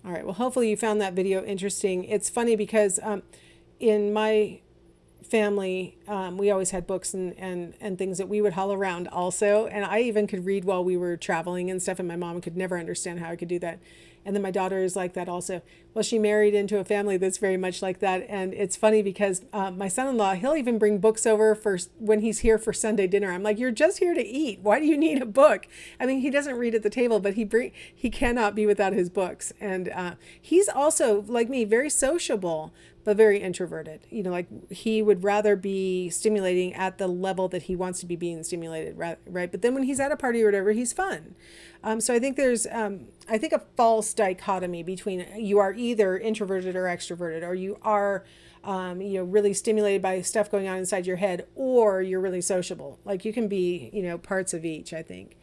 All right. Well, hopefully you found that video interesting. It's funny because in my family, we always had books and things that we would haul around also. And I even could read while we were traveling and stuff. And my mom could never understand how I could do that. And then my daughter is like that also. Well, she married into a family that's very much like that. And it's funny because my son-in-law, he'll even bring books over for when he's here for Sunday dinner. I'm like, you're just here to eat. Why do you need a book? I mean, he doesn't read at the table, but he cannot be without his books. And he's also, like me, very sociable, but very introverted. You know, like he would rather be stimulating at the level that he wants to be being stimulated, right? But then when he's at a party or whatever, he's fun. So I think there's, I think a false dichotomy between you are either introverted or extroverted, or you are, really stimulated by stuff going on inside your head, or you're really sociable. Like you can be, parts of each, I think.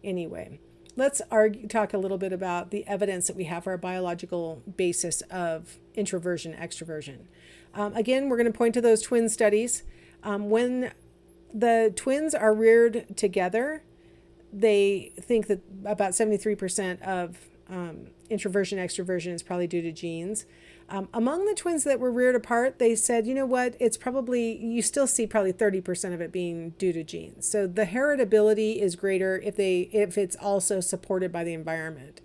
Anyway, let's talk a little bit about the evidence that we have for a biological basis of introversion, extroversion. Again, we're going to point to those twin studies. When the twins are reared together, they think that about 73% of introversion, extroversion is probably due to genes. Among the twins that were reared apart, they said, you know what, it's probably, you still see probably 30% of it being due to genes. So the heritability is greater if it's also supported by the environment,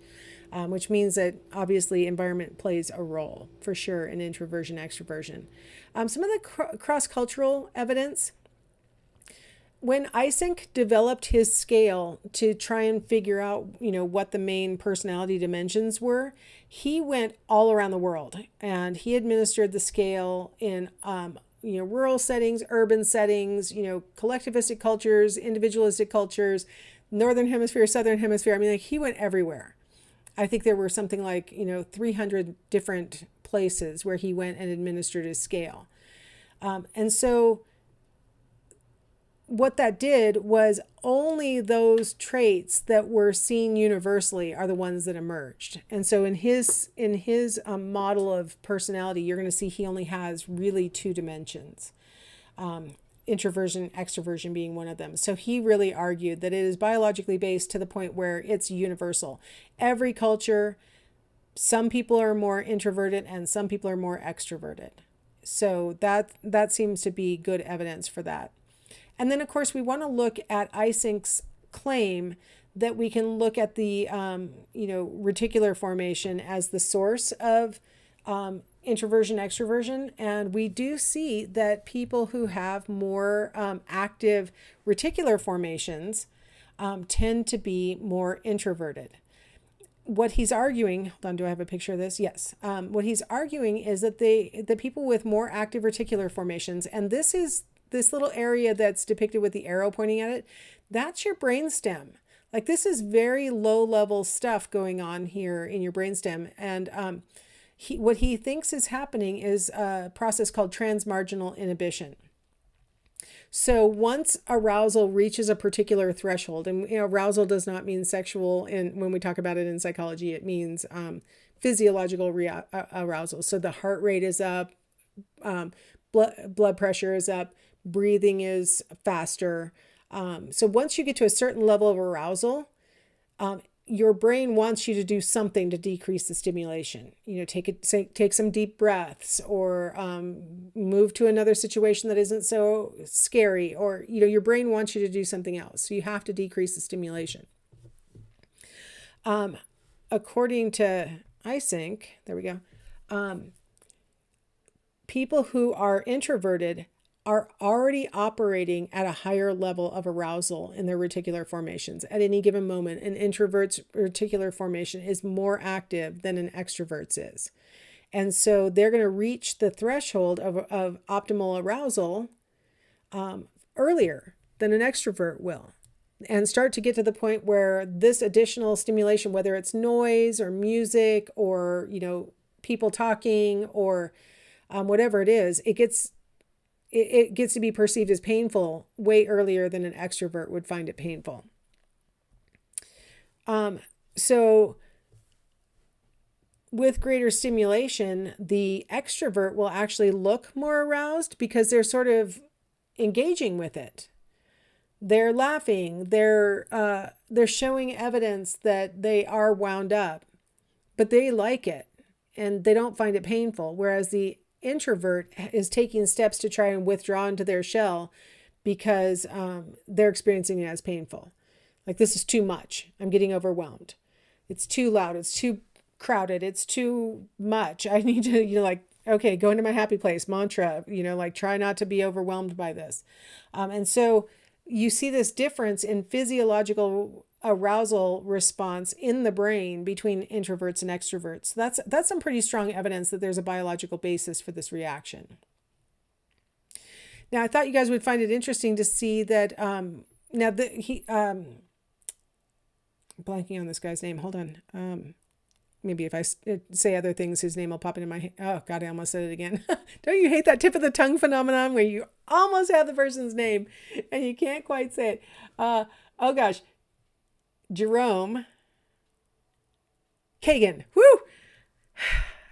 which means that obviously environment plays a role for sure in introversion, extroversion. Some of the cross-cultural evidence. When Eysenck developed his scale to try and figure out, what the main personality dimensions were, he went all around the world and he administered the scale in, rural settings, urban settings, collectivistic cultures, individualistic cultures, Northern Hemisphere, Southern Hemisphere. I mean, like he went everywhere. I think there were something like, 300 different places where he went and administered his scale. And so what that did was only those traits that were seen universally are the ones that emerged. And so in his model of personality, you're going to see he only has really two dimensions, introversion, extroversion being one of them. So he really argued that it is biologically based to the point where it's universal. Every culture, some people are more introverted and some people are more extroverted. So that seems to be good evidence for that. And then, of course, we want to look at Eysenck's claim that we can look at the, reticular formation as the source of introversion, extroversion. And we do see that people who have more active reticular formations tend to be more introverted. What he's arguing, hold on, do I have a picture of this? Yes. What he's arguing is that the people with more active reticular formations, and this is this little area that's depicted with the arrow pointing at it, that's your brainstem. Like this is very low level stuff going on here in your brainstem. And what he thinks is happening is a process called transmarginal inhibition. So once arousal reaches a particular threshold, and arousal does not mean sexual, and when we talk about it in psychology, it means physiological arousal. So the heart rate is up, blood pressure is up, breathing is faster. So once you get to a certain level of arousal, your brain wants you to do something to decrease the stimulation. Take some deep breaths, or move to another situation that isn't so scary, or your brain wants you to do something else. So you have to decrease the stimulation. According to Eysenck, there we go. People who are introverted are already operating at a higher level of arousal in their reticular formations at any given moment. An introvert's reticular formation is more active than an extrovert's is. And so they're going to reach the threshold of optimal arousal earlier than an extrovert will, and start to get to the point where this additional stimulation, whether it's noise or music or, people talking or whatever it is, it gets to be perceived as painful way earlier than an extrovert would find it painful. So with greater stimulation, the extrovert will actually look more aroused because they're sort of engaging with it. They're laughing. They're showing evidence that they are wound up. but they like it and they don't find it painful. Whereas the introvert is taking steps to try and withdraw into their shell because they're experiencing it as painful. Like, this is too much. I'm getting overwhelmed. It's too loud. It's too crowded. It's too much. I need to, like, okay, go into my happy place mantra, like, try not to be overwhelmed by this. And so you see this difference in physiological arousal response in the brain between introverts and extroverts. That's some pretty strong evidence that there's a biological basis for this reaction. Now, I thought you guys would find it interesting to see that blanking on this guy's name. Hold on. Maybe if I say other things, his name will pop into my head. Oh, God, I almost said it again. Don't you hate that tip of the tongue phenomenon where you almost have the person's name and you can't quite say it? Oh, gosh. Jerome Kagan. Woo!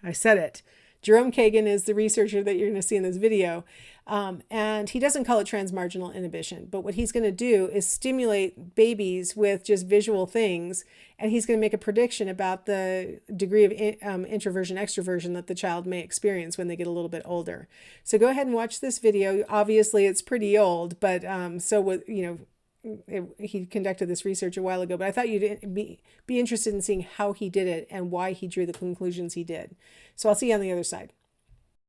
I said it. Jerome Kagan is the researcher that you're going to see in this video. And he doesn't call it transmarginal inhibition, but what he's going to do is stimulate babies with just visual things, and he's going to make a prediction about the degree of introversion, extroversion that the child may experience when they get a little bit older. So go ahead and watch this video. Obviously, it's pretty old, but he conducted this research a while ago, but I thought you'd be interested in seeing how he did it and why he drew the conclusions he did. So I'll see you on the other side.